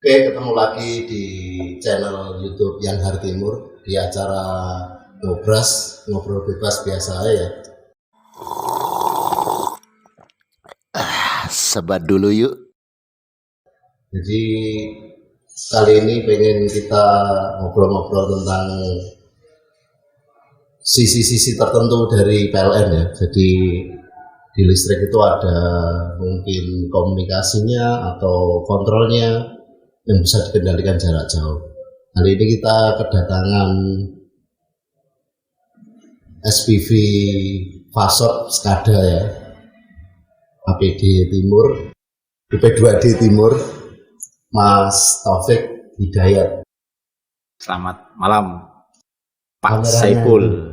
Oke, ketemu lagi di channel YouTube Yan Har Timur di acara ngobrol bebas biasa ya. Sebat dulu yuk. Jadi kali ini pengen kita ngobrol-ngobrol tentang sisi-sisi tertentu dari PLN ya. Jadi di listrik itu ada mungkin komunikasinya atau kontrolnya yang bisa dikendalikan jarak jauh. Kali ini kita kedatangan SPV Fasot SCADA ya, APD Timur, IP2D Timur, Mas Taufik Hidayat. Selamat malam Pak Saiful.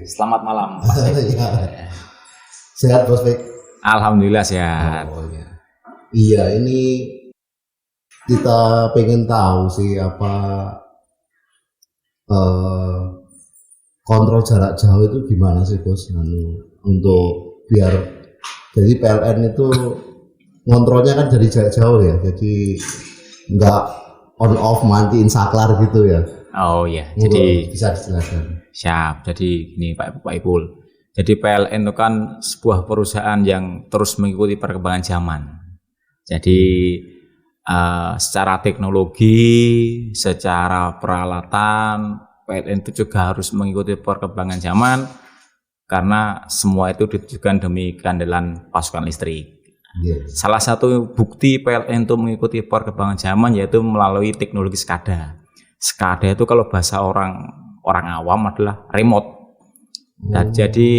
Selamat malam Pak Saiful. Ya. Sehat Bos Fik? Alhamdulillah sehat. Oh, ya. Iya, ini kita pengen tahu sih apa kontrol jarak jauh itu gimana sih Bos? Untuk biar jadi PLN itu ngontrolnya kan dari jarak jauh ya, jadi nggak on off matiin saklar gitu ya. Oh iya, jadi bisa dijelaskan. Siap. Jadi ini Pak Ipul. Jadi PLN itu kan sebuah perusahaan yang terus mengikuti perkembangan zaman. Jadi secara teknologi, secara peralatan, PLN itu juga harus mengikuti perkembangan zaman karena semua itu ditujukan demi keandalan pasokan listrik. Yes. Salah satu bukti PLN itu mengikuti perkembangan zaman yaitu melalui teknologi SCADA. SCADA itu kalau bahasa orang awam adalah remote. Dan jadi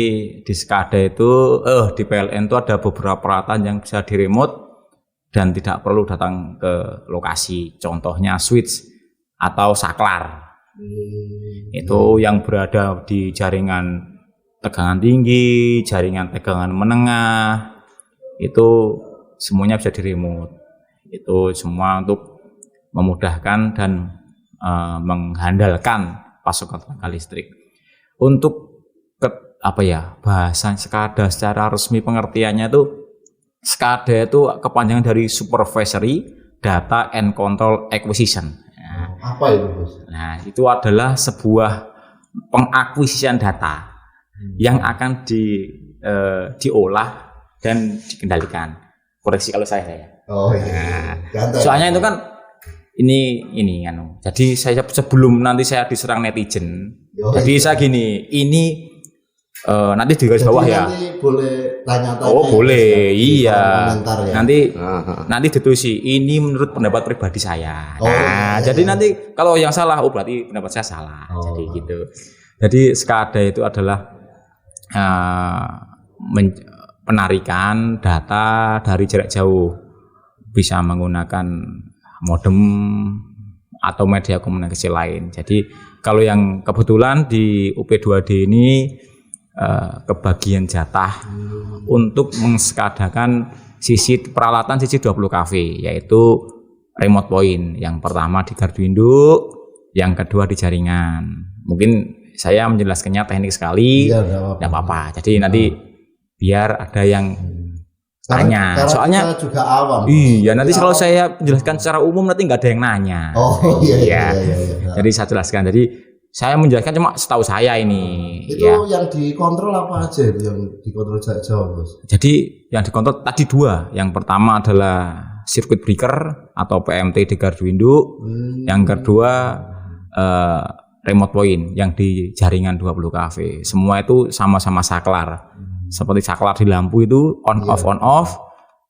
di SCADA itu di PLN itu ada beberapa peralatan yang bisa di remote dan tidak perlu datang ke lokasi, contohnya switch atau saklar. Itu yang berada di jaringan tegangan tinggi, jaringan tegangan menengah, itu semuanya bisa di remote. Itu semua untuk memudahkan dan menghandalkan pasokan tenaga listrik. Untuk bahasa SCADA secara resmi pengertiannya itu SCADA itu kepanjangan dari Supervisory Data and Control Acquisition. Nah, apa itu Bos? Nah, itu adalah sebuah pengakuisisian data yang akan diolah dan dikendalikan. Koreksi kalau saya ya. Oh iya. Nah, soalnya itu kan ini kan. Jadi saya sebelum nanti saya diserang netizen. Jadi saya gini, ini nanti di garis bawah ya. Nanti boleh tanya-tanya. Oh boleh, iya. Ya. Nanti ditulis ini menurut pendapat pribadi saya. Jadi nanti kalau yang salah, berarti pendapat saya salah. Jadi gitu. Jadi SCADA itu adalah penarikan data dari jarak jauh, bisa menggunakan modem atau media komunikasi lain. Jadi kalau yang kebetulan di UP2D ini kebagian jatah untuk mengskadakan peralatan sisi 20 kV, yaitu remote point. Yang pertama di gardu induk, yang kedua di jaringan. Mungkin saya menjelaskannya teknik sekali, tidak apa-apa. Jadi nanti biar ada yang tanya. Soalnya juga awam. Iya, nanti kalau saya menjelaskan secara umum nanti nggak ada yang nanya. Oh iya. Jadi saya jelaskan. Jadi saya menjelaskan cuma setahu saya ini. Itu ya. Yang dikontrol apa aja yang dikontrol jarak jauh, Bos? Jadi yang dikontrol tadi dua. Yang pertama adalah circuit breaker atau PMT di gardu induk. Yang kedua remote point yang di jaringan 20 kV. Semua itu sama-sama saklar. Seperti saklar di lampu itu on off.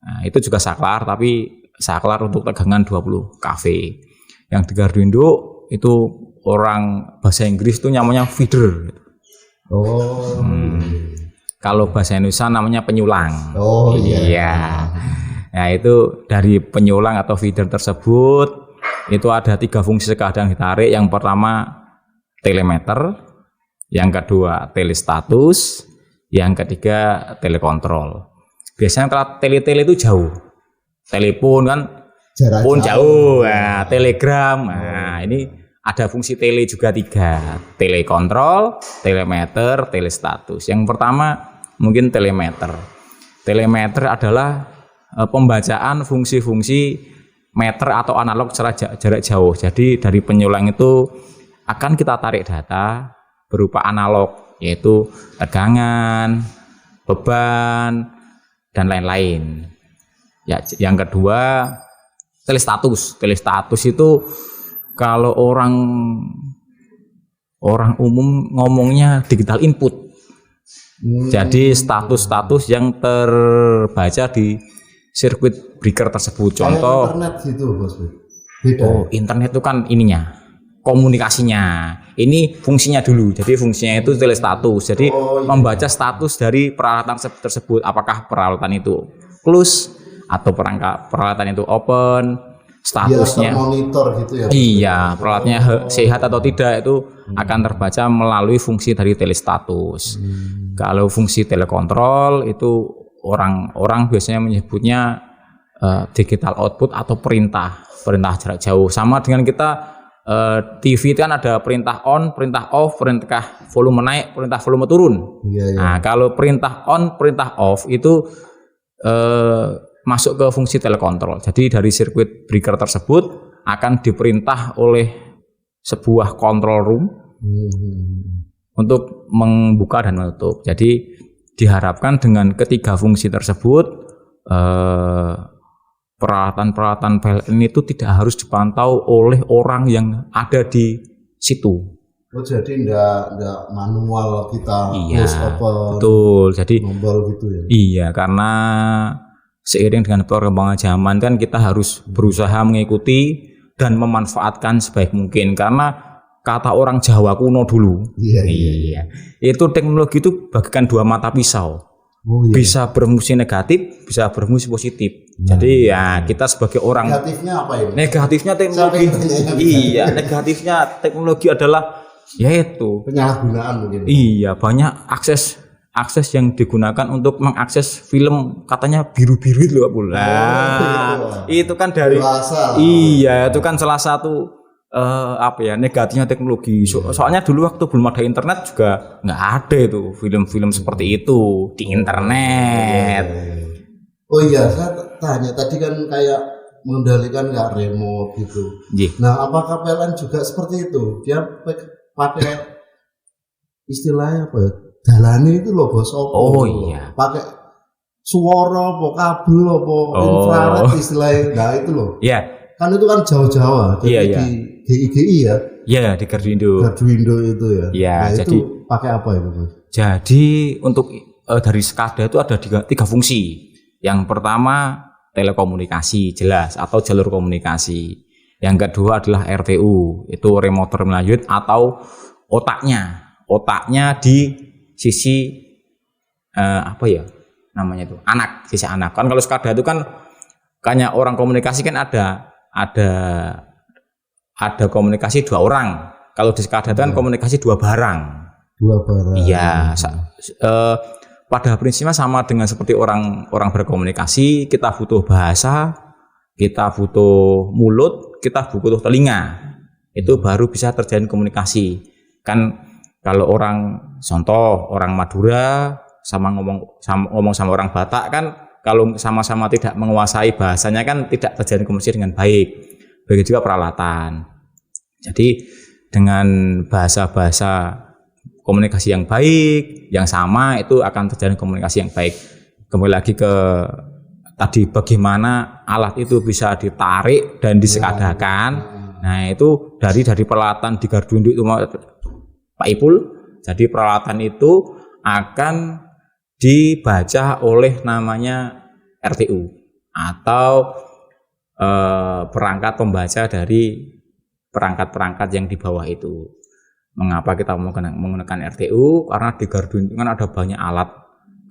Nah, itu juga saklar tapi saklar untuk tegangan 20 kV. Yang di gardu induk itu orang bahasa Inggris itu namanya feeder. Kalau bahasa Indonesia namanya penyulang. Iya. Nah itu dari penyulang atau feeder tersebut itu ada 3 fungsi SCADA yang ditarik. Yang pertama telemeter, yang kedua telestatus, yang ketiga telekontrol. Biasanya tele itu jauh. Telepon kan pun jauh. Nah, telegram. Nah, ini ada fungsi tele juga 3, telekontrol, telemeter, telestatus. Yang pertama mungkin telemeter. Telemeter adalah pembacaan fungsi-fungsi meter atau analog secara jarak jauh. Jadi dari penyulang itu akan kita tarik data berupa analog, yaitu tegangan, beban, dan lain-lain. Ya, yang kedua telestatus. Telestatus itu kalau orang umum ngomongnya digital input. Jadi status-status yang terbaca di sirkuit breaker tersebut. Contoh internet gitu, Bos. Beda. Oh, internet itu kan ininya, komunikasinya. Ini fungsinya dulu. Jadi fungsinya itu telestatus. Jadi membaca status dari peralatan tersebut, apakah peralatan itu close atau peralatan itu open, statusnya monitor gitu ya. Iya, peralatannya sehat atau tidak itu akan terbaca melalui fungsi dari telestatus. Kalau fungsi telekontrol itu orang biasanya menyebutnya digital output atau perintah jarak jauh. Sama dengan kita TV itu kan ada perintah on, perintah off, perintah volume naik, perintah volume turun. Iya. Nah, kalau perintah on, perintah off itu masuk ke fungsi telekontrol. Jadi dari sirkuit breaker tersebut akan diperintah oleh sebuah control room untuk membuka dan menutup. Jadi diharapkan dengan ketiga fungsi tersebut peralatan-peralatan PLN itu tidak harus dipantau oleh orang yang ada di situ. Oh, jadi enggak manual kita Iya, betul. Jadi tombol gitu ya. Iya, karena seiring dengan perkembangan zaman kan kita harus berusaha mengikuti dan memanfaatkan sebaik mungkin, karena kata orang Jawa kuno dulu. Iya. Itu teknologi itu bagaikan dua mata pisau. Bisa berfungsi negatif, bisa berfungsi positif. Jadi ya kita sebagai orang negatifnya apa ini? Negatifnya teknologi. Iya, negatifnya teknologi adalah yaitu penyalahgunaan mungkin. Iya, banyak akses yang digunakan untuk mengakses film, katanya biru-biru itu Pak Pula. Itu kan dari iya, itu kan salah satu negatifnya teknologi. Soalnya dulu waktu belum ada internet juga nggak ada itu film-film seperti itu di internet. Oh iya, saya tanya tadi kan kayak mengendalikan nggak remote gitu. Nah, apakah PLN juga seperti itu? Dia pakai istilahnya apa ya? Dalane itu loh Bos. Iya. Pakai suara apa kabel apa infrared istilahnya. Nah itu loh. Iya. Kan itu kan jauh-jauh. Jadi di GIGI ya. Iya, di Garduindo. Garduindo itu ya. Iya, nah, jadi itu pakai apa itu Bos? Jadi untuk dari SCADA itu ada tiga fungsi. Yang pertama telekomunikasi jelas atau jalur komunikasi. Yang kedua adalah RTU, itu remote terminal unit atau otaknya di sisi sisi anak kan. Kalau SCADA itu kan hanya orang komunikasi kan ada komunikasi dua orang. Kalau di SCADA itu kan komunikasi dua barang. Iya, pada prinsipnya sama dengan seperti orang berkomunikasi. Kita butuh bahasa, kita butuh mulut, kita butuh telinga. Itu baru bisa terjalin komunikasi. Kan kalau contoh orang Madura sama ngomong sama orang Batak kan, kalau sama-sama tidak menguasai bahasanya kan tidak terjalin komunikasi dengan baik. Begitu juga peralatan. Jadi dengan bahasa-bahasa komunikasi yang baik, yang sama, itu akan terjalin komunikasi yang baik. Kembali lagi ke tadi bagaimana alat itu bisa ditarik dan disekadakan. Nah itu dari peralatan di Garduindo itu Pak Ipul. Jadi peralatan itu akan dibaca oleh namanya RTU atau perangkat pembaca dari perangkat-perangkat yang di bawah itu. Mengapa kita menggunakan RTU? Karena di Garduindo kan ada banyak alat.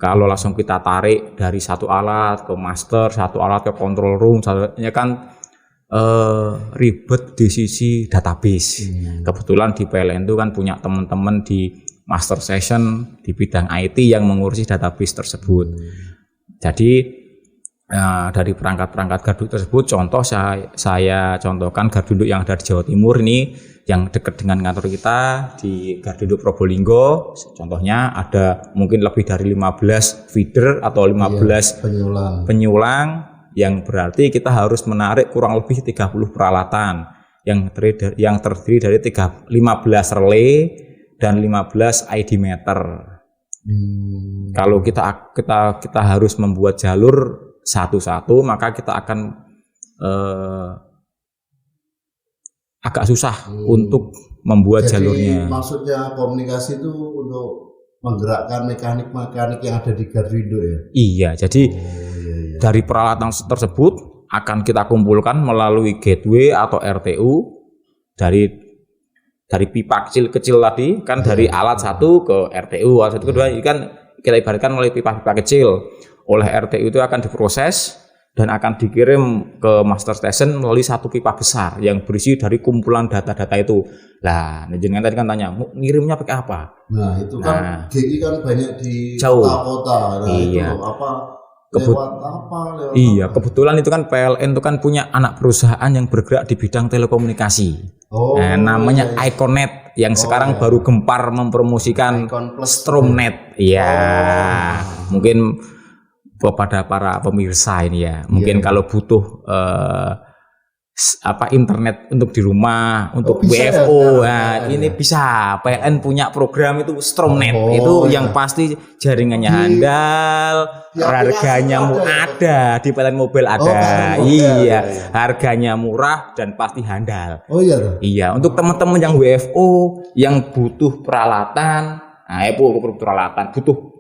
Kalau langsung kita tarik dari satu alat ke master, satu alat ke control room, satunya kan ribet di sisi database. Kebetulan di PLN itu kan punya teman-teman di master session di bidang IT yang mengurusi database tersebut. Jadi dari perangkat-perangkat Garduindo tersebut, contoh saya contohkan Garduindo yang ada di Jawa Timur ini, yang dekat dengan kantor kita di Garduindo Probolinggo. Contohnya ada mungkin lebih dari 15 feeder atau 15 penyulang yang berarti kita harus menarik kurang lebih 30 peralatan yang terdiri dari 15 relay dan 15 ID meter. Kalau kita harus membuat jalur satu-satu, maka kita akan agak susah untuk membuat Jadi, jalurnya. maksudnya komunikasi itu untuk menggerakkan mekanik-mekanik yang ada di Gardindo ya? Iya, jadi iya. dari peralatan tersebut akan kita kumpulkan melalui gateway atau RTU dari pipa kecil tadi kan, dari alat satu ke RTU, alat satu kedua kan kita ibaratkan melalui pipa-pipa kecil. Oleh RTU itu akan diproses dan akan dikirim ke master station melalui satu pipa besar yang berisi dari kumpulan data-data itu. Nah, jenengan tadi kan tanya, ngirimnya pakai apa? Nah, itu kan GI kan banyak di jauh. kota-kota. Nah, iya. Itu apa? Lewat iya, apa? kebetulan itu kan PLN itu kan punya anak perusahaan yang bergerak di bidang telekomunikasi. Namanya Iconet yang sekarang baru gempar mempromosikan Stromnet. Iya. Mungkin kepada para pemirsa ini ya, mungkin kalau butuh internet untuk di rumah, untuk WFO, ini bisa. PLN punya program itu Stromnet, itu yang pasti jaringannya handal, harganya ada di PLN Mobile ada, harganya murah dan pasti handal. Iya, untuk teman-teman yang WFO yang butuh peralatan, butuh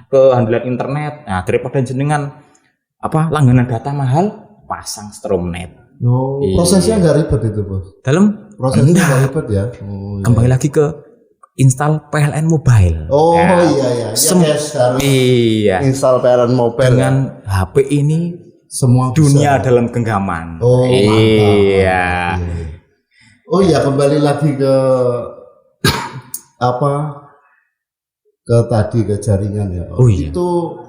kehandalan internet, daripada jenengan langganan data mahal, pasang Stromnet. Prosesnya nggak ribet itu, Bos. Dalam prosesnya nggak ribet ya. Kembali lagi ke install PLN Mobile. Iya. Iya. Install PLN Mobile. Dengan HP ini semua dunia bisa. Dalam genggaman. Iya. Kembali lagi ke ke jaringan ya. Itu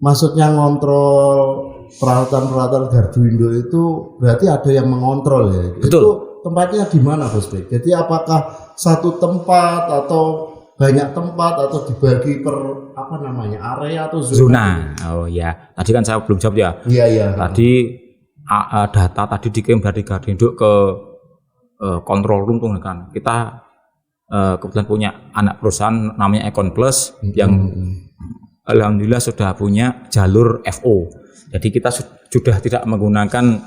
maksudnya ngontrol peralatan Gardindo itu berarti ada yang mengontrol ya. Betul. Itu tempatnya di mana, Bos Bek? Jadi apakah satu tempat atau banyak tempat atau dibagi per area atau zona? Oh ya, tadi kan saya belum jawab ya. Iya. Tadi data tadi dikirim dari Gardindo ke control room tuh kan. Kita kebetulan punya anak perusahaan namanya Econ Plus yang alhamdulillah sudah punya jalur FO. Jadi kita sudah tidak menggunakan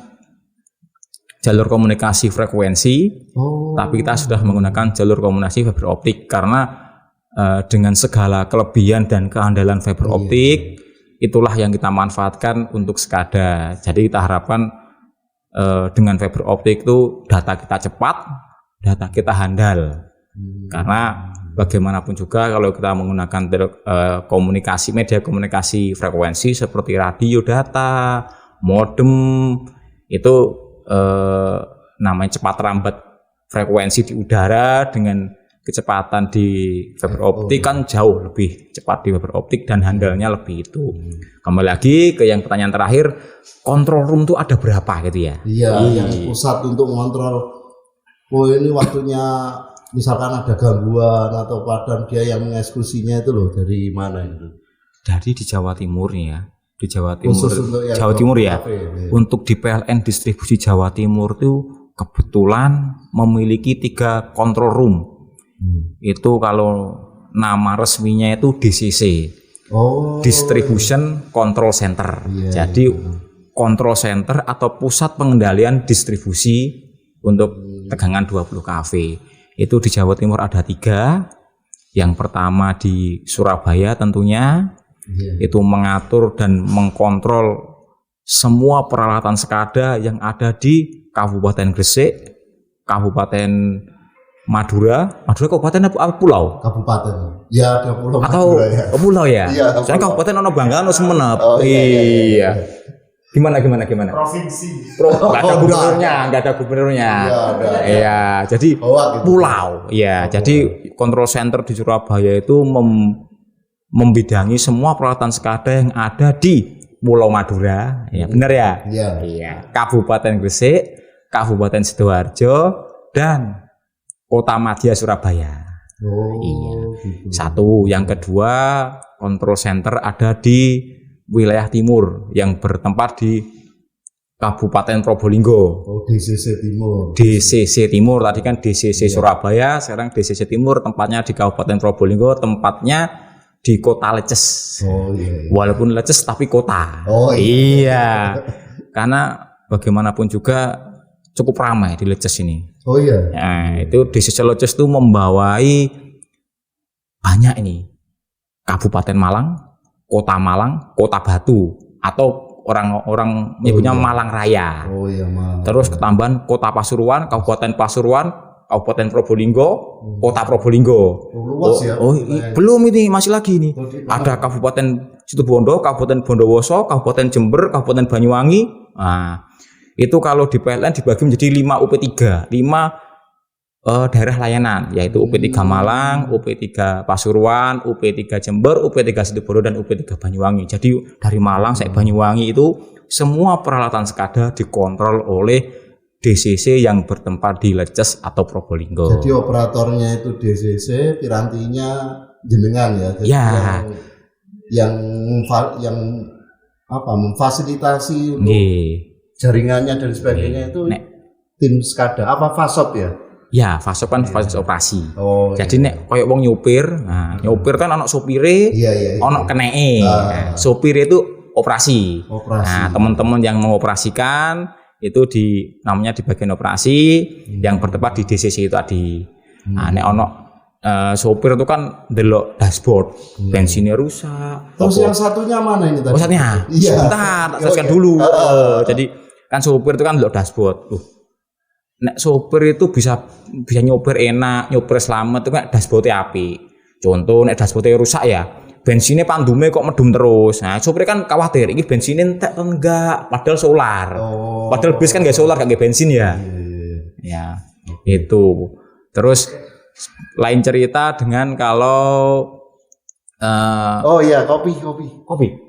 jalur komunikasi frekuensi, tapi kita sudah menggunakan jalur komunikasi fiber optik karena dengan segala kelebihan dan keandalan fiber optik itulah yang kita manfaatkan untuk SCADA. Jadi kita harapkan dengan fiber optik itu data kita cepat, data kita handal. Karena bagaimanapun juga kalau kita menggunakan media komunikasi frekuensi seperti radio data, modem, itu namanya cepat rambat frekuensi di udara dengan kecepatan di fiber optik kan jauh lebih cepat di fiber optik dan handalnya lebih itu. Kembali lagi ke yang pertanyaan terakhir, control room itu ada berapa gitu ya? Iya, yang pusat untuk mengontrol. Ini waktunya misalkan ada gangguan atau padam, dia yang mengeksekusinya itu loh dari mana itu? Dari di Jawa Timur nih ya, di Jawa Timur, ya. Untuk di PLN distribusi Jawa Timur itu kebetulan memiliki 3 control room. Itu kalau nama resminya itu DCC, Distribution Control Center. Jadi control center atau pusat pengendalian distribusi untuk tegangan 20 kV. Itu di Jawa Timur ada 3. Yang pertama di Surabaya tentunya, itu mengatur dan mengkontrol semua peralatan SCADA yang ada di Kabupaten Gresik, Kabupaten Madura kabupaten apa pulau? Kabupaten. Ya, ada pulau atau Madura ya. Pulau ya? Saya kabupaten ono Bangga ono Sumenep. Iya. Gimana? Provinsi. Nggak ada gubernurnya. Iya, jadi pulau. Iya, jadi control center di Surabaya itu membidangi semua peralatan SCADA yang ada di Pulau Madura. Ya, benar ya? Iya. Kabupaten Gresik, Kabupaten Sidoarjo, dan Kota Madya Surabaya. Iya. Gitu. Satu, yang kedua, control center ada di wilayah timur yang bertempat di Kabupaten Probolinggo. Oh, DCC Timur. DCC Timur, tadi kan DCC Surabaya, sekarang DCC Timur, tempatnya di Kabupaten Probolinggo, tempatnya di Kota Leces. Oh iya. Walaupun Leces tapi kota. Oh iya. Karena bagaimanapun juga cukup ramai di Leces ini. Oh iya. Nah, itu DCC Leces itu membawai banyak ini. Kabupaten Malang, Kota Batu, atau orang-orang menyebutnya Malang Raya. Oh iya, Malang. Terus ketambahan Kota Pasuruan, Kabupaten Pasuruan, Kabupaten Probolinggo, Kota Probolinggo. Luas ya. Belum ini, masih lagi ini. Ada Kabupaten Situbondo, Kabupaten Bondowoso, Kabupaten Jember, Kabupaten Banyuwangi. Nah, itu kalau di PLN dibagi menjadi 5 UP3, 5 daerah layanan, yaitu UP3 Malang, UP3 Pasuruan, UP3 Jember, UP3 Situbondo, dan UP3 Banyuwangi. Jadi dari Malang sampai Banyuwangi itu semua peralatan sekada dikontrol oleh DCC yang bertempat di Leces atau Probolinggo. Jadi operatornya itu DCC, pirantinya jenengan ya. Jadi Ya. yang memfasilitasi untuk jaringannya dan sebagainya itu tim SCADA apa FASOP ya? Ya, fase kan fase operasi. Oh. Jadi nek koyo wong nyopir, nah nyopir kan ana sopire, ana keneke. Nah, sopir itu operasi. Nah, teman-teman yang mengoperasikan itu namanya di bagian operasi yang bertempat di DCC itu tadi. Nah, nek ana sopir itu kan delok dashboard, bensinnya rusak. Terus yang satunya mana ini tadi? Oh, satunya. Iya. Sebentar, teruskan dulu. Jadi kan sopir itu kan delok dashboard. Nek sopir itu bisa nyopir enak, nyopir selamat itu kan dashboardnya api. Contoh nek dashboardnya rusak ya, bensinnya pandume kok medum terus. Nah, sopir kan khawatir, ini bensinnya entek atau enggak, padahal solar. Padahal bis kan enggak solar, enggak bensin ya. Ya, itu. Terus lain cerita dengan kalau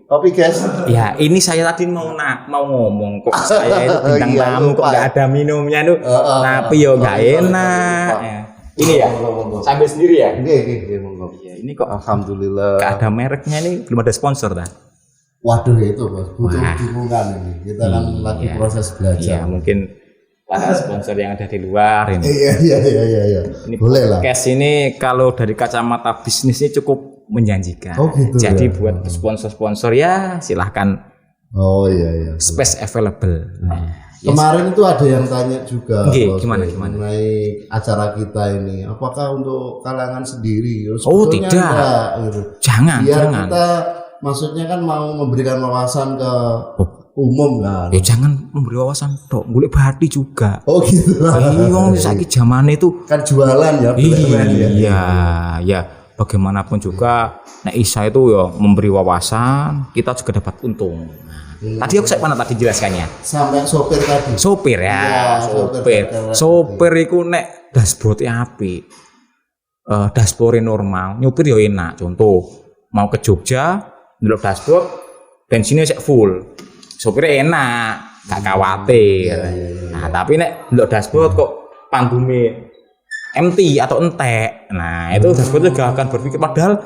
kopi guys. Ya, ini saya tadi mau ngomong kok saya itu bintang tamu kok nggak ada minumnya itu, tapi yo nggak enak. Ini ya, sambil sendiri ya. Iya, monggo. Ini kok alhamdulillah. Nggak ada mereknya, ini belum ada sponsor dah. Waduh itu bos, butuh dukungan ini. Kita kan lagi proses belajar. Iya, mungkin para sponsor yang ada di luar ini. Iya. Ini boleh lah. Podcast ini kalau dari kacamata bisnisnya cukup menjanjikan. Oh gitu. Jadi ya. buat sponsor-sponsor ya silahkan. Oh iya. Space available. Nah, kemarin itu ada yang tanya juga. Gimana? Mengenai acara kita ini, apakah untuk kalangan sendiri? Oh tidak. Enggak, gitu. Jangan. Kita maksudnya kan mau memberikan wawasan ke umum kan. Ya jangan memberi wawasan tok, golek bati juga. Oh gitu. Wong saiki zaman itu kan jualan ya. Iya. Bagaimanapun juga nek Isa itu ya memberi wawasan, kita juga dapat untung. Tadi aku mana tadi jelaskannya? Sampai sopir tadi. Sopir ya, sopir iku nek dashboardnya apik. Dashboardnya normal, nyopir ya enak. Contoh, mau ke Jogja, ndelok dashboard bensinnya sik full. Sopirnya enak, gak khawatir. Nah, tapi nek ndelok dashboard kok pandume empty atau entek. Nah, itu dashboard juga akan berpikir, padahal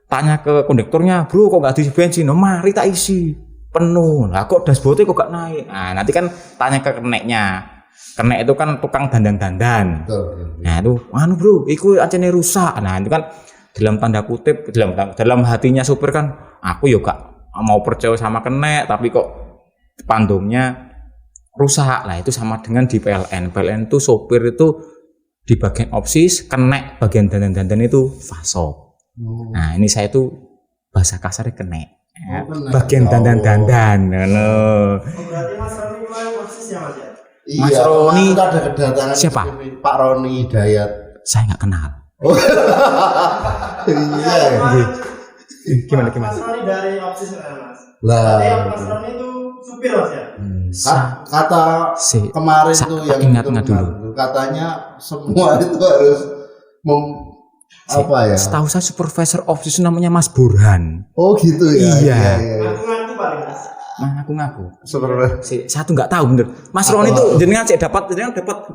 tanya ke kondektornya, "Bro, kok enggak diisi bensin?" "No, mari tak isi." Penuh. Lah kok dashboardnya kok gak naik? Nah, nanti kan tanya ke keneknya. Kenek itu kan tukang dandan-dandan. Nah, itu, "Bro, iku acene rusak." Nah, itu kan dalam tanda kutip dalam hatinya supir kan, aku yo gak mau percaya sama kenek, tapi kok pandumnya rusak. Lah, itu sama dengan di PLN. PLN itu sopir itu di bagian opsis, kenek bagian dandan-dandan itu fasop. Nah, ini saya tuh bahasa kasarnya kenek. Bagian dandan-dandan. Berarti Mas Roni kemarin opsisnya Mas ya? Mas Roni ada kedatangan siapa? Pak Roni Hidayat. Saya nggak kenal. Iya. Gimana? Mas Roni dari opsis Mas. Lah. Mas Roni itu supir Mas ya? Kata kemarin tuh yang ingatnya dulu. Katanya semua itu harus apa ya? Setahu saya supervisor opsis namanya Mas Burhan. Oh gitu ya. Iya. Ngaku-ngaku paling Mas. Ngaku. Supervisor. Satu nggak tahu bener. Mas Roni itu jenengan dapat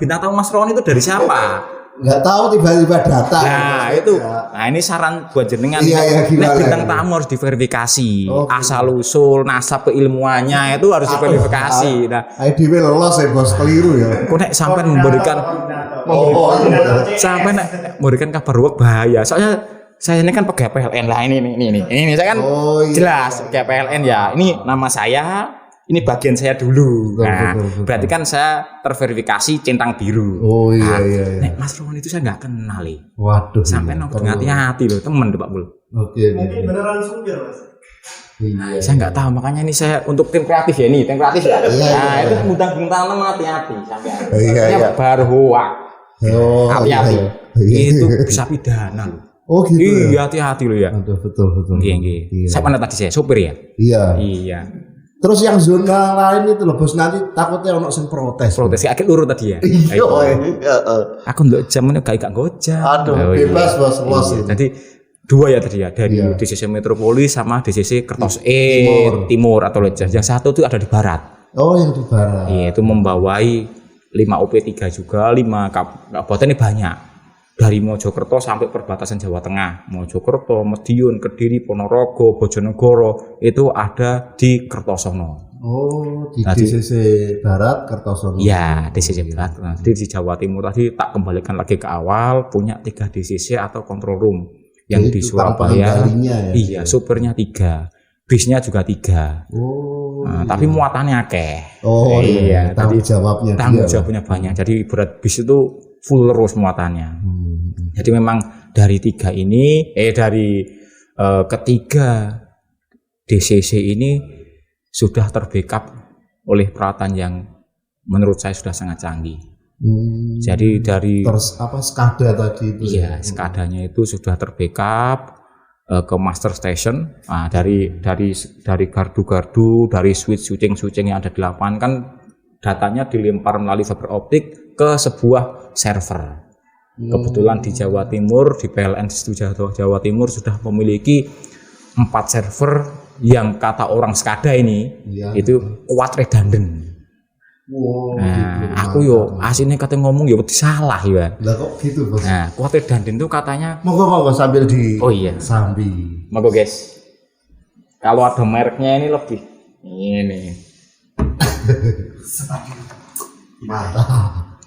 bintang tamu Mas Roni itu dari siapa? nggak tahu tiba-tiba datang. Nah itu, nah ini saran buat jenengan. Iya, Nek gimana, bintang gimana? tamu harus diverifikasi, Oh, gitu. asal usul, nasab keilmuannya itu harus diverifikasi. Nah, IDW lolos ya bos, keliru ya. kok nek sampai memberikan, sampai nek memberikan kabar work bahaya. Soalnya saya ini kan pegawai PLN lah ini saya kan Oh, iya. jelas pegawai PLN ya. Ini nama saya. Ini bagian saya dulu. Betul, Nah, betul. berarti kan saya terverifikasi centang biru. Oh iya Nah, iya. Nek Mas Rowan itu saya nggak kenal nih. Waduh. Sampai iya. nongkrong hati-hati loh, temen tuh Pak Bul. Oke. Mungkin beneran supir mas. Iya. Saya nggak tahu, makanya ini saya untuk tim kreatif ya ini, tim kreatif ya. Iya, Nah, iya. itu mudah bintang hati-hati sampai. Iya, Ini iya. baru hoak. Oh, Hati-hati. iya. Itu bisa pidana loh. Oh gitu. Ya? Iya, hati-hati loh ya. Aduh, betul. Iya, iya. Iya. Saya mana tadi saya sopir ya? Iya. Iya. Terus yang zona lain itu loh bos, nanti takutnya ono sing protes. Protes akhir lurut tadi ya. Iya. Aku ndak jaman gak gojek. Aduh, Oh, iya. bebas bos, los. Iya. Jadi dua ya tadi ya, dari Iya. DCC Metropolis sama DCC Kertos Timur. atau Lejas. Yang satu itu ada di barat. Oh, yang di barat. Iya, itu membawai 5 OP3 juga, 5 kabupaten ini banyak. Dari Mojokerto sampai perbatasan Jawa Tengah. Mojokerto, Madiun, Kediri, Ponorogo, Bojonegoro itu ada di Kertosono. Oh, di Tadi- DCC Barat Kertosono. Iya, DCC Barat. Nah, jadi di Jawa Timur tadi tak kembalikan lagi ke awal, punya 3 DCC atau control room. Yang Jadi di tukang Surabaya, pengendalinya ya? iya, supirnya 3, bisnya juga 3. Oh. Nah, tapi muatannya akeh. Oh iya, tanggung tadi jawabnya tanggung dia. jawabnya banyak. Jadi berat bis itu full terus muatannya. Hmm. Jadi memang dari 3 ini, dari ketiga DCC ini sudah terbackup oleh peralatan yang menurut saya sudah sangat canggih. Jadi dari Terus apa SCADA tadi itu? iya skadanya itu sudah terbackup ke master station. Nah, dari gardu-gardu, dari switching yang ada di lapangan kan datanya dilempar melalui fiber optik ke sebuah server. Kebetulan di Jawa Timur, di PLN Jawa Timur sudah memiliki 4 server yang kata orang SCADA ini Iya. itu kuat redundant. Wow, Nah, gitu. aku yo aslinya kata ngomong yo salah ya. Lah kok gitu bos? Nah, kuat redundant itu katanya Monggo sambil di oh iya. sambil. Monggo guys. Kalau ada mereknya ini lebih ini. Mantap.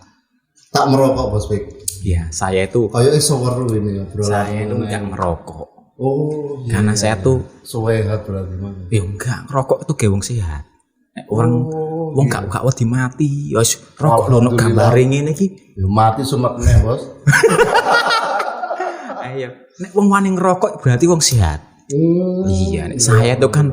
Tak merokok bos Pik. Ya, saya itu Kayak seru ini obrolan. saya itu enggak merokok. Oh, iya. Karena saya tuh sehat berarti mana? ya enggak ngerokok itu gewong sehat. Nek orang wong gak wedi mati, ya wis rokok lho ono gambare ngene iki. Ya mati sumet neh bos. Ayo, nek wong wani ngerokok berarti wong sehat. Iya, nek saya tuh kan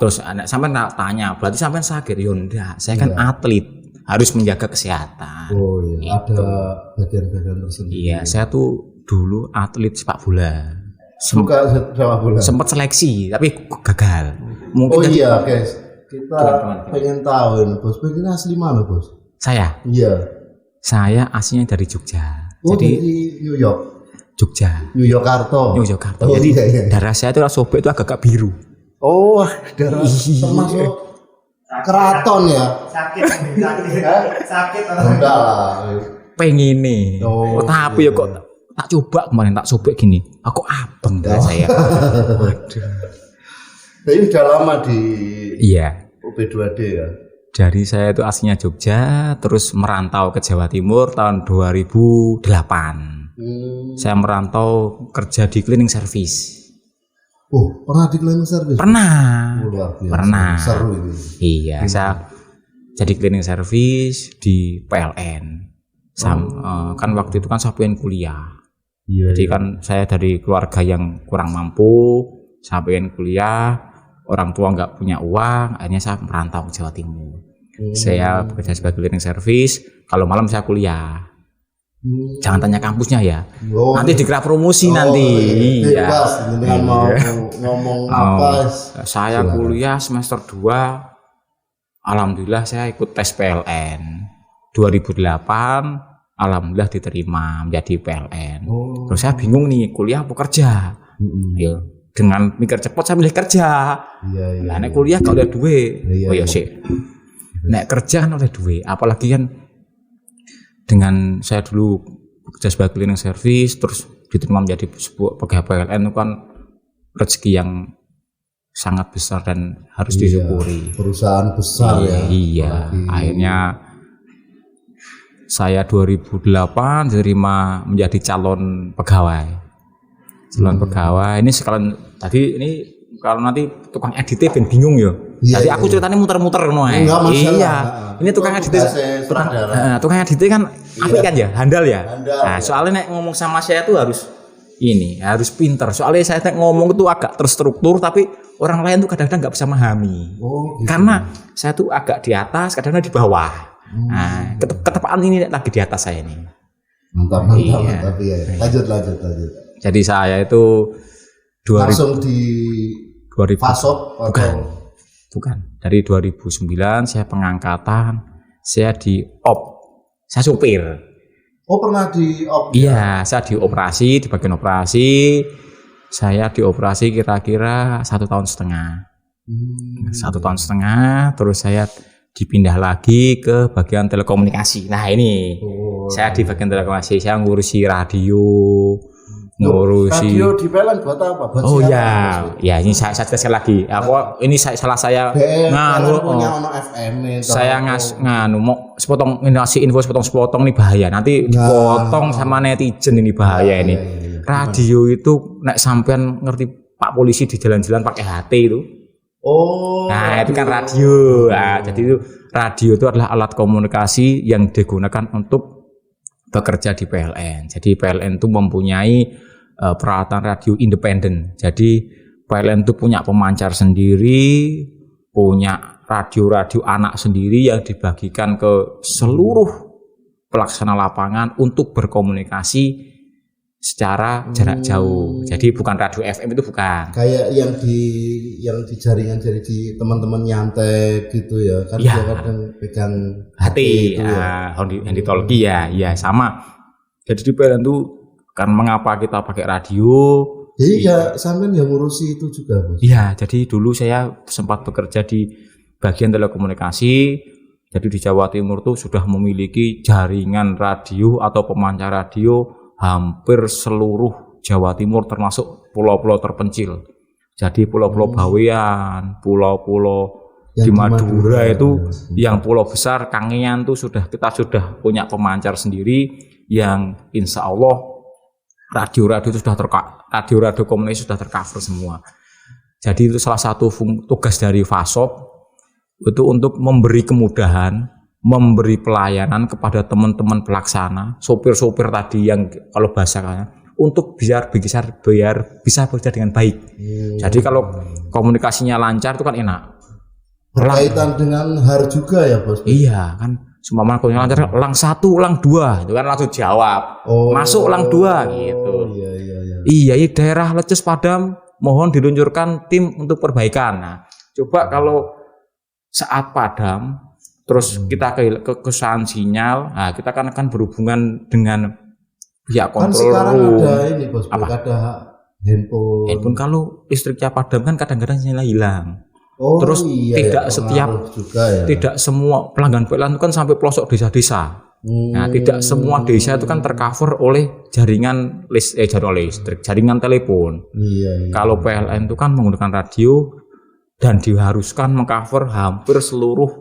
terus anak sampean tak tanya, berarti sampean sakit? Ya enggak, saya kan atlet, harus menjaga kesehatan. Oh iya, Gitu. ada bagian-bagian tersendiri. Iya, saya tuh dulu atlet sepak bola. Suka sepak bola. Sempat seleksi tapi gagal. Oh jadi- iya, guys. Kita Gimana? pengen tahu ini bos. Pengen asli mana bos? Saya aslinya dari Jogja. Oh Jadi dari New York, Jogja, Yogyakarta. Yogyakarta. Oh, Jadi iya. darah saya itu sobek itu agak biru. Oh, darah Iya. termasuk keraton ya? Sakit. Sakit. Enggak lah. Pengen nih. Oh, Tapi ya kok tak coba kemarin tak sobek gini. Aku abang darah saya. Waduh. Tapi udah lama di Iya. UP2D ya? Dari saya itu aslinya Jogja, terus merantau ke Jawa Timur tahun 2008. Saya merantau kerja di cleaning service. Oh, pernah di cleaning service? Pernah. Oh, luar biasa. Pernah. Seru ini. Iya, saya jadi cleaning service di PLN. Kan waktu itu kan saya pengen kuliah. Iya. Jadi kan saya dari keluarga yang kurang mampu, saya pengen kuliah, orang tua nggak punya uang, akhirnya saya merantau ke Jawa Timur. Saya bekerja sebagai cleaning service, kalau malam saya kuliah. Jangan tanya kampusnya ya. Oh, Nanti dikira promosi nanti. Iya. Bebas, dengan mau ngomong apa? Saya kuliah semester 2. Alhamdulillah saya ikut tes PLN. 2008 alhamdulillah diterima menjadi PLN. Oh. Terus saya bingung nih, kuliah apa kerja? Ya, dengan mikir cepat saya milih kerja. Iya, iya. Lah nek kuliah gak oleh duit. Iya, Oh ya iya. sih. Nek kerja kan oleh duit, apalagi kan dengan saya dulu bekerja sebagai cleaning service, terus diterima menjadi sebuah pegawai PLN itu kan rezeki yang sangat besar dan harus disyukuri. Perusahaan besar ya. Iya. Akhirnya saya 2008 diterima menjadi calon pegawai. Ini sekalian tadi ini kalau nanti tukang editnya ben bingung ya. Jadi aku ceritanya muter-muter ngono ae. Iya. Ini tukang editnya tukang editnya kan apik kan ya, handal ya. Nah, soalnya nek ngomong sama saya tuh harus pinter. Soalnya saya ngomong itu agak terstruktur tapi orang lain tuh kadang-kadang nggak bisa memahami. Gitu. Karena saya tuh agak di atas, kadang-kadang di bawah. Nah, ketepaan ini lagi di atas saya ini. Mantap ya. Lanjut. Jadi saya itu 2000 langsung di 2000 Fasop bukan. Dari 2009 saya pengangkatan, saya di op. Saya supir. Oh, pernah di op? Iya, saya di bagian operasi. Saya dioperasi kira-kira 1,5 tahun. 1,5 tahun, terus saya dipindah lagi ke bagian telekomunikasi. Nah ini, saya di bagian telekomunikasi, saya ngurusi radio, radio di PLN buat apa? Buat ya ini saya jelaskan lagi. Ini salah saya punya ono FM. Saya mau sepotong ngasih info sepotong nih bahaya. Nanti dipotong sama netizen ini bahaya ini. Radio itu nek sampean ngerti Pak polisi di jalan-jalan pakai HT itu. Nah, itu kan radio. Nah, jadi itu radio itu adalah alat komunikasi yang digunakan untuk bekerja di PLN. Jadi PLN itu mempunyai peralatan radio independen. Jadi PLN itu punya pemancar sendiri, punya radio-radio anak sendiri yang dibagikan ke seluruh pelaksana lapangan untuk berkomunikasi secara jarak jauh. Jadi bukan radio FM itu bukan. Kayak yang di jaringan jadi di teman-teman nyantek gitu ya. Kan dia kadang pegang hati yang ditolki ya sama. Jadi di PLN itu kan mengapa kita pakai radio? Jadi sampean yang ngurusi itu juga, Bos. Iya, jadi dulu saya sempat bekerja di bagian telekomunikasi. Jadi di Jawa Timur tuh sudah memiliki jaringan radio atau pemancar radio hampir seluruh Jawa Timur termasuk pulau-pulau terpencil. Jadi pulau-pulau Bawean, pulau-pulau di Madura itu yang pulau besar Kangean tuh kita sudah punya pemancar sendiri yang insya Allah radio-radio itu sudah radio komunikasi sudah tercover semua. Jadi itu salah satu tugas dari Fasop itu untuk memberi kemudahan, memberi pelayanan kepada teman-teman pelaksana, sopir-sopir tadi yang kalau bahasa kan untuk biar bisa bekerja dengan baik. Jadi kalau komunikasinya lancar itu kan enak. Berkaitan dengan HAR juga ya, Bos? Iya kan, semua komunikasi lancar, ulang 1, ulang 2 itu kan langsung jawab. Masuk ulang 2 gitu. Iya, daerah Leces Padam mohon diluncurkan tim untuk perbaikan. Nah, coba kalau saat padam terus kita kesusahan sinyal, nah kita kan akan berhubungan dengan pihak kontrol room. Ada ini, Bos, ada handphone. Kalau listriknya padam kan kadang-kadang sinyalnya hilang. Terus tidak setiap tidak semua pelanggan PLN itu kan sampai pelosok desa-desa. Nah, tidak semua desa itu kan tercover oleh jaringan listrik, jaringan telepon. Kalau PLN itu kan menggunakan radio dan diharuskan mengcover hampir seluruh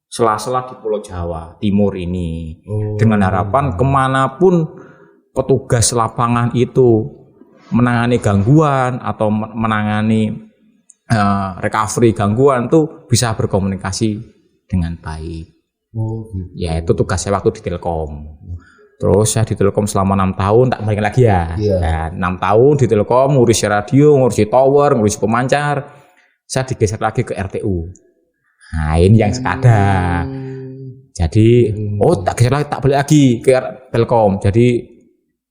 sela-sela di Pulau Jawa Timur ini, dengan harapan kemanapun petugas lapangan itu menangani gangguan atau menangani recovery gangguan tuh bisa berkomunikasi dengan baik. Gitu. Ya itu tugas saya waktu di Telkom. Terus saya di Telkom selama 6 tahun, tak balik lagi ya. 6 tahun di Telkom ngurusi radio, ngurusi tower, ngurusi pemancar. Saya digeser lagi ke RTU. Nah ini yang sekada. Jadi tak geser lagi, tak balik lagi ke Telkom. Jadi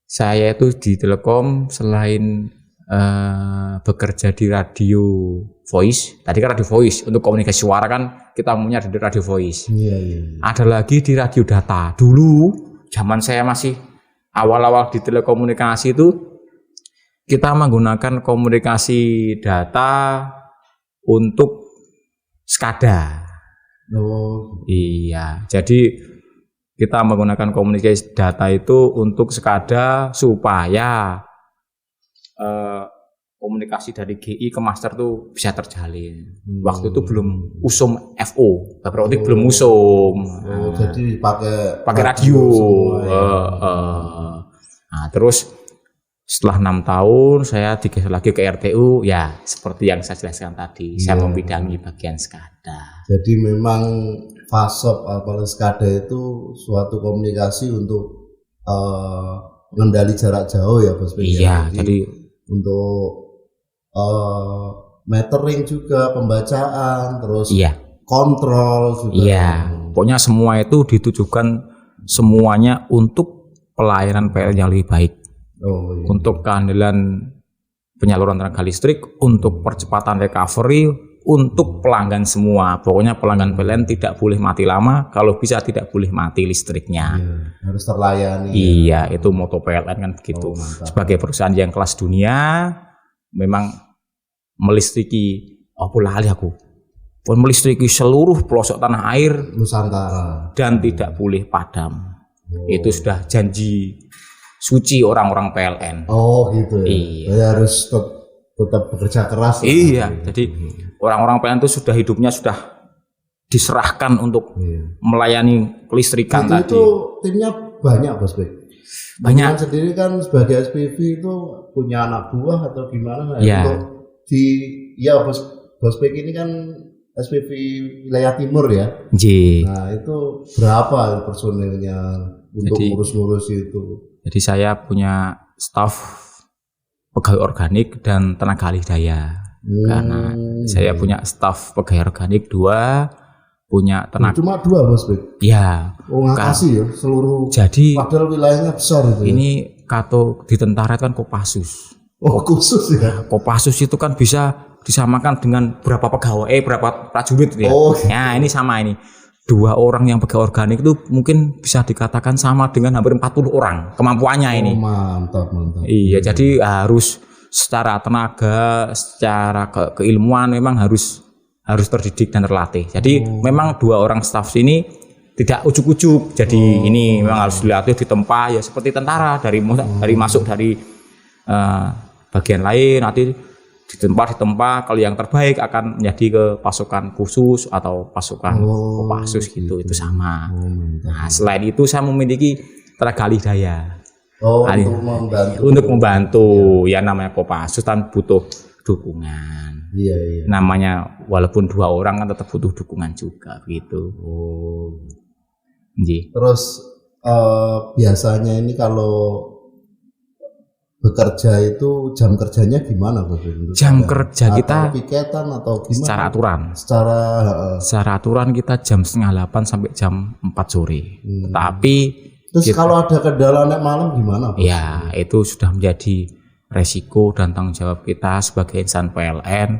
saya itu di Telkom selain bekerja di radio voice, tadi kan radio voice untuk komunikasi suara kan kita punya di radio voice. Ada lagi di radio data. Dulu zaman saya masih awal-awal di telekomunikasi itu kita menggunakan komunikasi data untuk SCADA. Iya, jadi kita menggunakan komunikasi data itu untuk sekadar supaya komunikasi dari GI ke master tuh bisa terjalin. Waktu itu belum usum FO, fiber optik belum usum. Jadi pakai Radio. semua, ya. Nah, terus setelah 6 tahun saya digeser lagi ke RTU, ya seperti yang saya jelaskan tadi, saya membidangi bagian SCADA. Jadi memang FASOP atau SCADA itu suatu komunikasi untuk mengendali jarak jauh ya Bos Ben. Iya, jadi untuk metering juga, pembacaan, terus iya, kontrol juga. iya. Pokoknya semua itu ditujukan semuanya untuk pelayanan PLN yang lebih baik. Oh, iya. Untuk keandalan penyaluran tenaga listrik, untuk percepatan recovery, untuk pelanggan semua. Pokoknya pelanggan PLN tidak boleh mati lama, kalau bisa tidak boleh mati listriknya. Iya, harus terlayani. Iya, itu moto PLN kan begitu. Mantap. Sebagai perusahaan yang kelas dunia, memang melistriki, lali aku, pun melistriki seluruh pelosok tanah air Nusantara. dan tidak boleh padam. Itu sudah janji suci orang-orang PLN. Oh gitu ya. Iya. Jadi harus tetap bekerja keras. Iya, jadi orang-orang PLN itu sudah hidupnya sudah diserahkan untuk melayani kelistrikan tadi. Itu timnya banyak Bos Bek. Banyak. Dengan sendiri kan sebagai SPV itu punya anak buah atau gimana? Iya. Untuk Bos Bek ini kan SPV wilayah timur ya. J. Nah itu berapa personilnya untuk Jadi- ngurus-ngurus itu? Jadi saya punya staf pegawai organik dan tenaga alih daya. Karena saya punya staf pegawai organik 2, punya tenaga. Cuma 2 Bos Bek. Ya, Oh ngatasi ya seluruh. jadi Padahal wilayahnya besar itu. Ya? ini kato di tentara itu kan Kopassus. Oh khusus ya. Kopassus itu kan bisa disamakan dengan berapa pegawai, berapa prajurit ya. Oh. Ya, ini sama ini. 2 orang yang pegawai organik itu mungkin bisa dikatakan sama dengan hampir 40 orang kemampuannya ini. Oh, mantap. Iya, jadi harus secara tenaga, secara keilmuan memang harus terdidik dan terlatih. Jadi memang 2 orang staf sini tidak ujuk-ujuk. Jadi ini memang harus dilatih di tempat ya seperti tentara dari masuk dari bagian lain nanti di tempat kalau yang terbaik akan menjadi ke pasukan khusus atau pasukan Kopassus gitu. Itu sama. Nah, selain itu saya memiliki tenaga alih daya. Untuk membantu ya namanya Kopassus kan butuh dukungan. Iya. Namanya walaupun 2 orang kan tetap butuh dukungan juga gitu. Nggih. Terus biasanya ini kalau bekerja itu jam kerjanya gimana Bos? Jam kerja kita piketan atau gimana? secara aturan. Secara Aturan kita jam 7:30 sampai jam 4 sore. Tapi terus kalau ada kendala naik malam gimana Bos? ya itu sudah menjadi resiko dan tanggung jawab kita sebagai insan PLN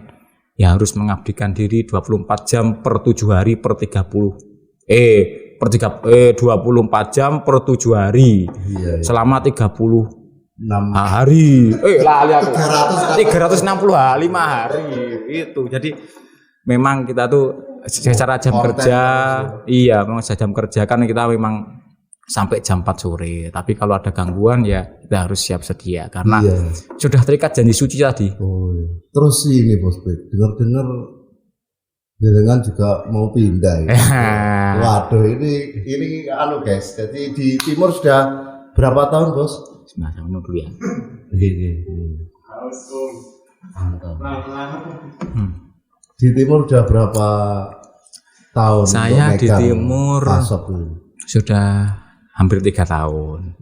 yang harus mengabdikan diri 24 jam per 7 hari per 24 jam per 7 hari. Iya. Selama 36 6 hari. Lali aku. 300 365 hari itu. Jadi memang kita tuh secara jam kerja, iya memang jam kerja kan kita memang sampai jam 4 sore. Tapi kalau ada gangguan ya kita harus siap sedia karena sudah terikat janji suci tadi. Oh, iya. Terus ini Bos Bek, dengar jenengan juga mau pindah ya. Waduh, ini anu guys. Jadi di timur sudah berapa tahun Bos? Sebentar sama dulu ya. Mantap. Di timur sudah berapa tahun? Saya untuk di megang timur FASOP ini? sudah hampir 3 tahun.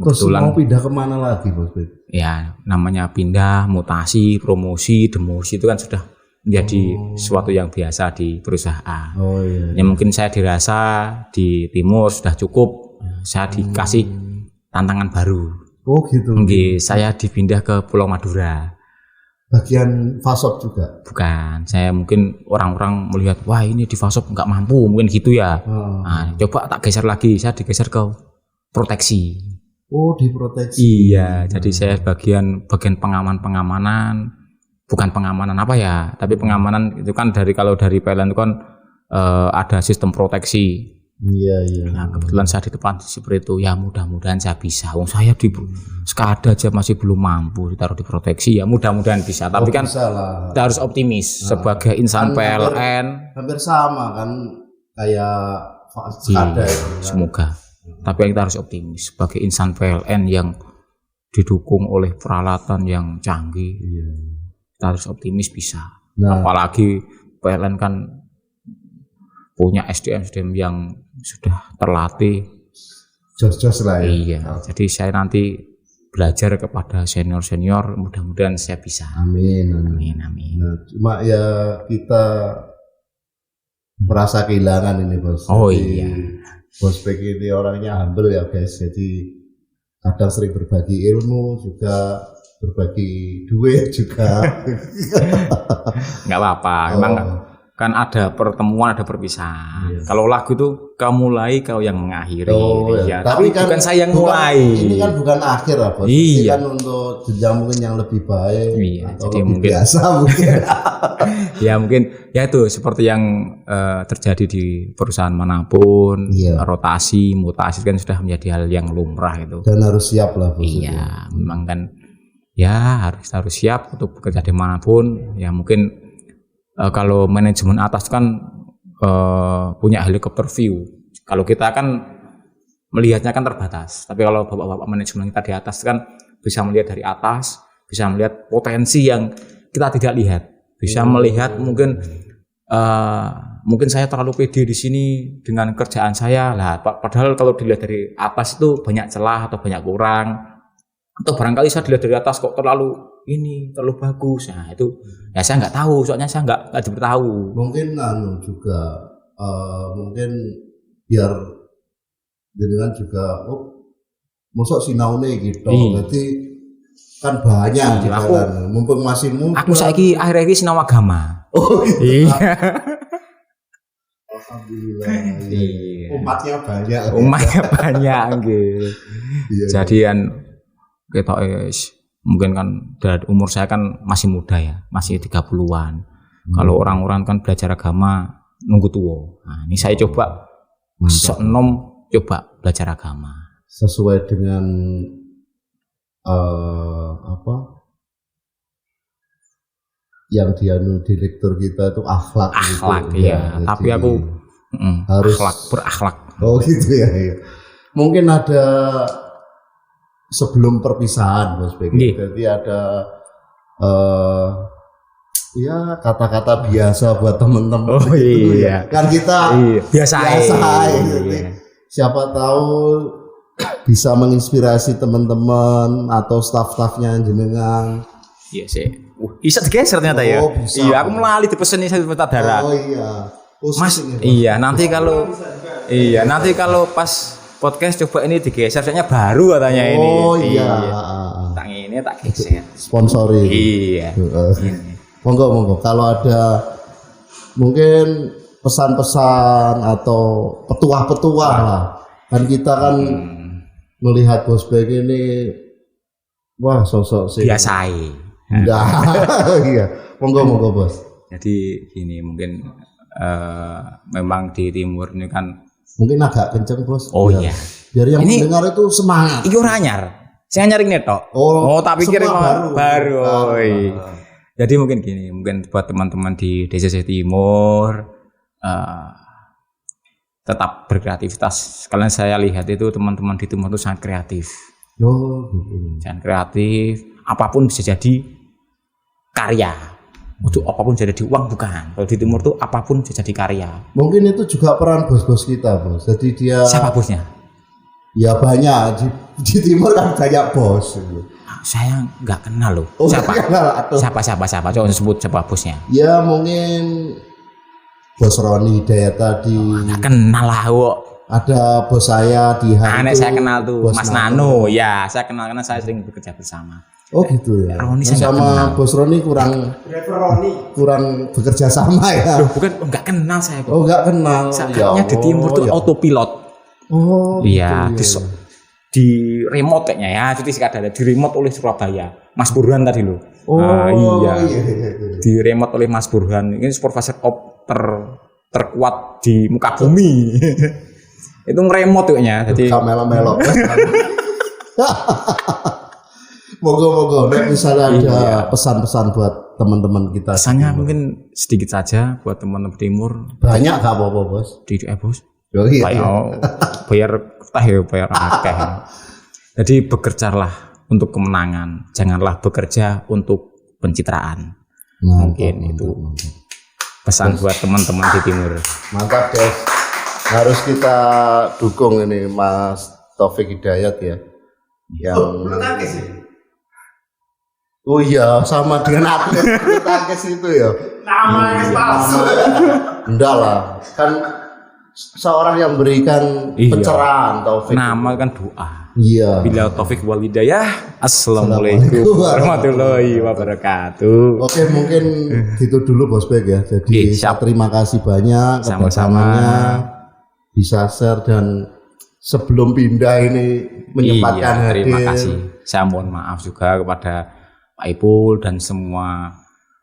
Terus Kebetulan- mau pindah kemana lagi Bos Bek? Ya namanya pindah, mutasi, promosi, demosi itu kan sudah menjadi sesuatu yang biasa di perusahaan. Oh iya. Ya mungkin saya dirasa di timur sudah cukup, saya dikasih tantangan baru. Oh gitu. Nggih, saya dipindah ke Pulau Madura. Bagian FASOP juga. Bukan, saya mungkin orang-orang melihat wah ini di FASOP nggak mampu mungkin gitu ya. Nah, coba tak geser lagi, saya digeser ke proteksi. Oh diproteksi. Iya, jadi saya bagian pengamanan, bukan pengamanan apa ya, tapi pengamanan itu kan kalau dari PLN itu kan ada sistem proteksi Iya. Nah, kebetulan saya ditempati seperti itu, ya mudah-mudahan saya bisa. Wong saya di sekada aja masih belum mampu ditaruh di proteksi, ya mudah-mudahan bisa. Tapi kan bisa lah. kita harus optimis sebagai insan Kan PLN. Hampir sama kan kayak sekada Iya, itu kan. semoga. Tapi kita harus optimis sebagai insan PLN yang didukung oleh peralatan yang canggih. Iya. Kita harus optimis bisa. Nah. Apalagi PLN kan punya SDM yang sudah terlatih. Jos-jos lah ya. Iya. Jadi saya nanti belajar kepada senior-senior, mudah-mudahan saya bisa. Amin. Amin. Nah, cuma ya kita merasa kehilangan ini bos. Oh Jadi, iya. Bos Bek ini orangnya humble ya guys. Jadi kadang sering berbagi ilmu juga, berbagi duit juga. Nggak apa-apa. Memang kan ada pertemuan, ada perpisahan. Iya. Kalau lagu itu kau mulai, kau yang mengakhiri. Oh, Iya. Tapi Tapi kan bukan saya yang bukan- mulai. Ini kan bukan akhir lah bos. Ini Iya. kan untuk jenjang mungkin yang lebih baik Iya, atau jadi lebih mungkin- biasa mungkin. Ya mungkin ya itu seperti yang terjadi di perusahaan manapun. Iya. Rotasi, mutasi kan sudah menjadi hal yang lumrah itu. Dan harus siap lah bos. Iya, memang kan ya harus siap untuk bekerja dimanapun. Ya mungkin kalau manajemen atas kan punya helikopter view. Kalau kita kan melihatnya kan terbatas. Tapi kalau bapak-bapak manajemen kita di atas kan bisa melihat dari atas, bisa melihat potensi yang kita tidak lihat. Bisa melihat mungkin saya terlalu pede di sini dengan kerjaan saya lah. Padahal kalau dilihat dari atas itu banyak celah atau banyak kurang. Atau barangkali saya dilihat dari atas kok terlalu bagus. Nah itu ya saya nggak tahu, soalnya saya nggak diberitahu. Mungkin juga mungkin biar jenengan juga mosok sinaune gitu. Iya. Berarti kan banyak Iya, juga aku- kan. Mumpung masih muda. Aku saiki akhir-akhir ini sinau agama. Oh Iya. Alhamdulillah. Iya. Umatnya banyak. Umatnya banyak nggih. Iya. Jadi kan ketok mungkin kan dari umur saya kan masih muda ya, masih 30-an. Kalau orang-orang kan belajar agama nunggu tua. Nah, ini saya coba sok enom coba belajar agama. Sesuai dengan yang dianu direktur kita itu akhlak Akhlak gitu. ya. Jadi Tapi aku harus berakhlak. Oh gitu ya, iya. Mungkin ada sebelum perpisahan Bos Bek. Nggih. Jadi ada ya kata-kata biasa buat teman-teman. Oh, gitu iya. ya. Kan kita Iya, biasa aja. Jadi, siapa tahu bisa menginspirasi teman-teman atau staf-stafnya jenengan. Iya sih. Bisa digeser ternyata ya. Oh, bisa. Iya, aku melali dipesen saya darah. Oh iya. Khusus Mas, ini, Bos. iya nanti kalau pas podcast coba ini digeser, soalnya baru katanya ini. Oh iya. Tak ini tak geser. Sponsori. Iya. Ini. Monggo. Kalau ada mungkin pesan-pesan atau petuah-petuah lah. Kan kita kan melihat Bos Bek ini wah sosok sih. Biasai. Enggak. Iya. Monggo Bos. Jadi gini mungkin memang di timur ini kan Mungkin agak kenceng Bos. Oh Biar- iya. Biar yang Ini- mendengar itu semangat. iki ora anyar. Saya nyaring netok. Oh, tak pikir semua emang baru. Oh, iya. Jadi mungkin gini, mungkin buat teman-teman di DCC Timur tetap berkreativitas. Kalian saya lihat itu teman-teman di Timur itu sangat kreatif. Oh, gitu. Sangat kreatif, apapun bisa jadi karya. Untuk apapun bisa jadi uang bukan. Kalau di Timur tuh apapun bisa jadi karya. Mungkin itu juga peran bos-bos kita, Bos. Jadi dia Siapa bosnya? ya banyak di timur kan banyak bos. Saya nggak kenal loh. Oh, Siapa? nggak kenal, atau- Siapa? Coba sebut siapa bosnya. Ya mungkin Bos Roni Hidayat tadi. Nggak kenal lah, kok. Ada bos saya di hari Aneh itu, saya kenal tuh, Bos Mas Nano. Ya, saya kenal karena saya sering bekerja bersama. Oh gitu ya. Roni Nah, saya nggak kenal. sama Bos Roni Driver Roni. kurang bekerja sama ya. Loh, bukan nggak kenal saya kok. Oh nggak kenal. Sakitnya di timur tuh ya. autopilot. Oh. Iya, gitu, di remote kayaknya ya, jadi sekadar di remote oleh Surabaya. Mas Burhan tadi loh. Oh iya. iya. Di remote oleh Mas Burhan. Ini supervisor op terkuat di muka bumi. Itu ngeremot tuknya. Jadi melo-melo. Moga-moga misalnya ada Iya. pesan-pesan buat teman-teman kita. pesannya mungkin sedikit saja buat teman-teman timur. Banyak gak apa-apa, Bos. Di bos. Oh, iya. Bayar teh ya, bayar akeh. Jadi bekerjalah untuk kemenangan. Janganlah bekerja untuk pencitraan. Mungkin itu pesan buat teman-teman di timur. Mantap, guys. Harus kita dukung ini Mas Taufik Hidayat ya. Yang Bulu tangkis sih. Oh iya, sama dengan aku bulu tangkis itu ya. Namanya palsu. Enggak lah, kan seorang yang berikan Iya. pencerahan Taufik. Nama kan doa. Iya. Bila taufik wal hidayah. Assalamualaikum warahmatullahi wabarakatuh. Oke, mungkin gitu dulu Bos Bek ya. Jadi Siap. terima kasih banyak Sama-sama. kedatangannya, bisa share dan sebelum pindah ini menyempatkan Iya, terima hadir. kasih. Saya mohon maaf juga kepada Pak Ipul dan semua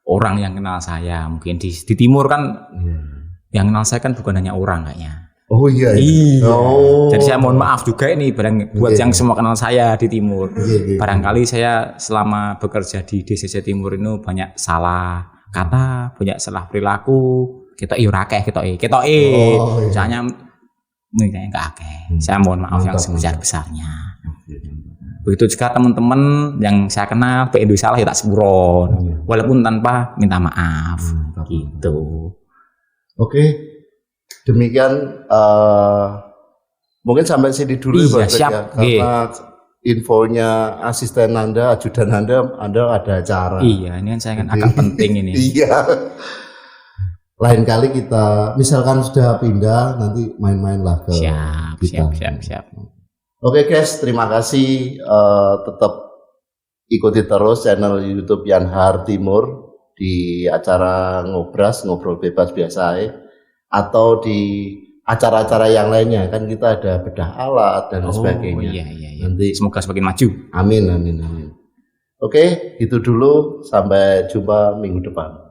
orang yang kenal saya. Mungkin di timur kan yang kenal saya kan bukan hanya orang kayaknya. Oh iya. Iya. Oh. Jadi saya mohon maaf juga ini buat yang semua kenal saya di timur. Iya. Barangkali saya selama bekerja di DCC Timur ini banyak salah kata, banyak salah perilaku. Kita iurakeh, kita Oh, iya. Misalnya ini kayaknya nggak akeh. Saya mohon maaf yang Mantap. sebesar-besarnya. Begitu juga teman-teman yang saya kenal, PND salah ya tak seburon, walaupun tanpa minta maaf. Mantap. Gitu. Oke. Demikian mungkin sampai sini dulu Iya, Bos Bek siap. ya. Karena infonya asisten Anda, ajudan Anda ada acara. Iya, ini kan saya kan agak penting ini. Iya. Lain kali kita misalkan sudah pindah nanti main-main lah ke kita. Siap. Oke guys, terima kasih. Tetap ikuti terus channel YouTube Yanhar Timur di acara ngobrol bebas biasa atau di acara-acara yang lainnya, kan kita ada bedah alat dan sebagainya. Iya. Nanti Semoga semakin maju. amin. Oke, itu dulu, sampai jumpa minggu depan.